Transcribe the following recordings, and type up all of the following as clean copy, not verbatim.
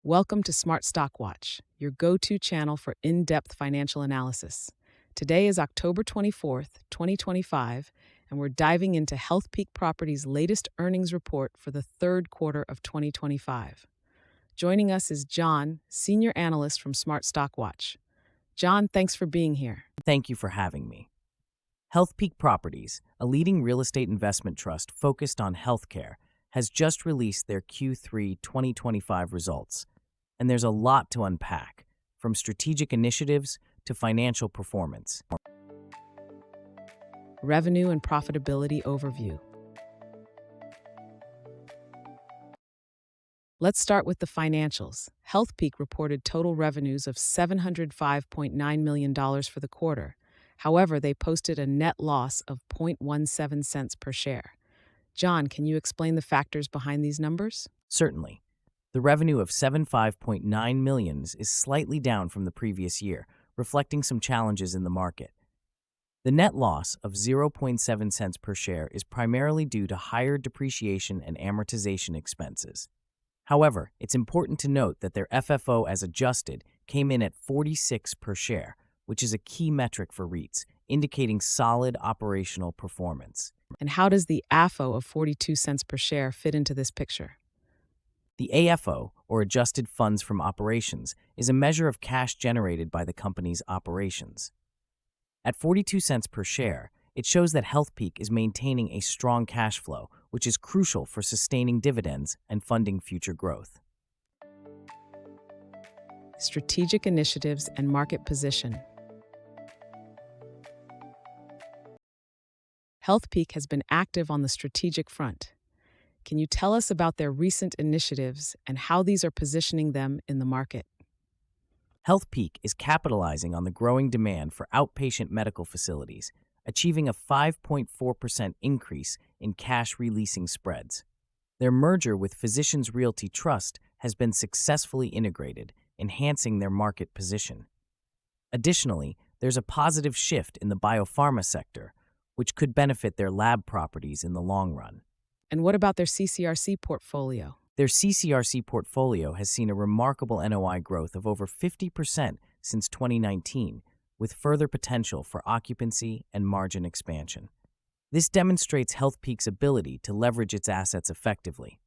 Welcome to Smart Stock Watch, your go-to channel for in-depth financial analysis. Today is October 24th, 2025, and we're diving into Healthpeak Properties' latest earnings report for the third quarter of 2025. Joining us is John, senior analyst from Smart Stock Watch. John, thanks for being here. Thank you for having me. Healthpeak Properties, a leading real estate investment trust focused on healthcare, has just released their Q3 2025 results. And there's a lot to unpack, from strategic initiatives to financial performance. Revenue and profitability overview. Let's start with the financials. Healthpeak reported total revenues of $705.9 million for the quarter. However, they posted a net loss of 0.17 cents per share. John, can you explain the factors behind these numbers? Certainly. The revenue of $75.9 million is slightly down from the previous year, reflecting some challenges in the market. The net loss of 0.7 cents per share is primarily due to higher depreciation and amortization expenses. However, it's important to note that their FFO as adjusted came in at 46 per share, which is a key metric for REITs, indicating solid operational performance. And how does the AFO of 42 cents per share fit into this picture? The AFO, or Adjusted Funds from Operations, is a measure of cash generated by the company's operations. At 42 cents per share, it shows that Healthpeak is maintaining a strong cash flow, which is crucial for sustaining dividends and funding future growth. Strategic initiatives and market position. Healthpeak has been active on the strategic front. Can you tell us about their recent initiatives and how these are positioning them in the market? Healthpeak is capitalizing on the growing demand for outpatient medical facilities, achieving a 5.4% increase in cash releasing spreads. Their merger with Physicians Realty Trust has been successfully integrated, enhancing their market position. Additionally, there's a positive shift in the biopharma sector, which could benefit their lab properties in the long run. And what about their CCRC portfolio? Their CCRC portfolio has seen a remarkable NOI growth of over 50% since 2019, with further potential for occupancy and margin expansion. This demonstrates Healthpeak's ability to leverage its assets effectively.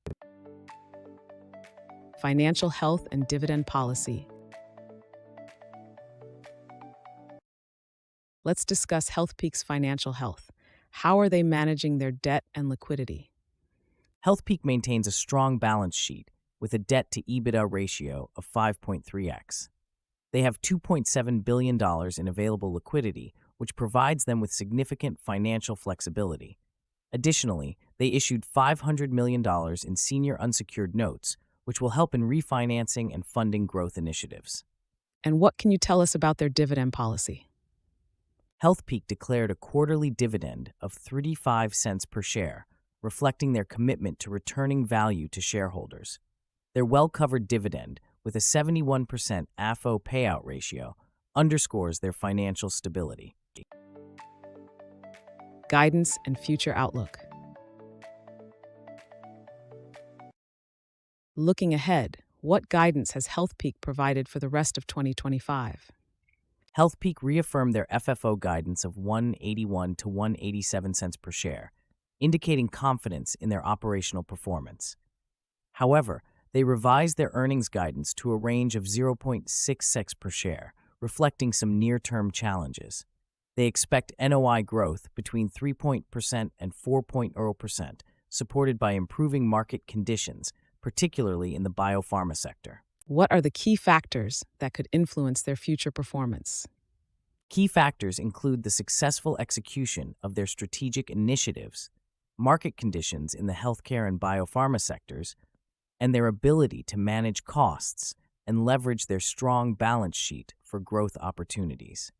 Financial health and dividend policy. Let's discuss Healthpeak's financial health. How are they managing their debt and liquidity? Healthpeak maintains a strong balance sheet with a debt-to-EBITDA ratio of 5.3x. They have $2.7 billion in available liquidity, which provides them with significant financial flexibility. Additionally, they issued $500 million in senior unsecured notes, which will help in refinancing and funding growth initiatives. And what can you tell us about their dividend policy? Healthpeak declared a quarterly dividend of 35 cents per share, reflecting their commitment to returning value to shareholders. Their well-covered dividend, with a 71% AFO payout ratio, underscores their financial stability. Guidance and future outlook. Looking ahead, what guidance has Healthpeak provided for the rest of 2025? Healthpeak reaffirmed their FFO guidance of 181 to 187 cents per share, indicating confidence in their operational performance. However, they revised their earnings guidance to a range of 0.66 per share, reflecting some near-term challenges. They expect NOI growth between 3% and 4.0%, supported by improving market conditions, particularly in the biopharma sector. What are the key factors that could influence their future performance? Key factors include the successful execution of their strategic initiatives, market conditions in the healthcare and biopharma sectors, and their ability to manage costs and leverage their strong balance sheet for growth opportunities.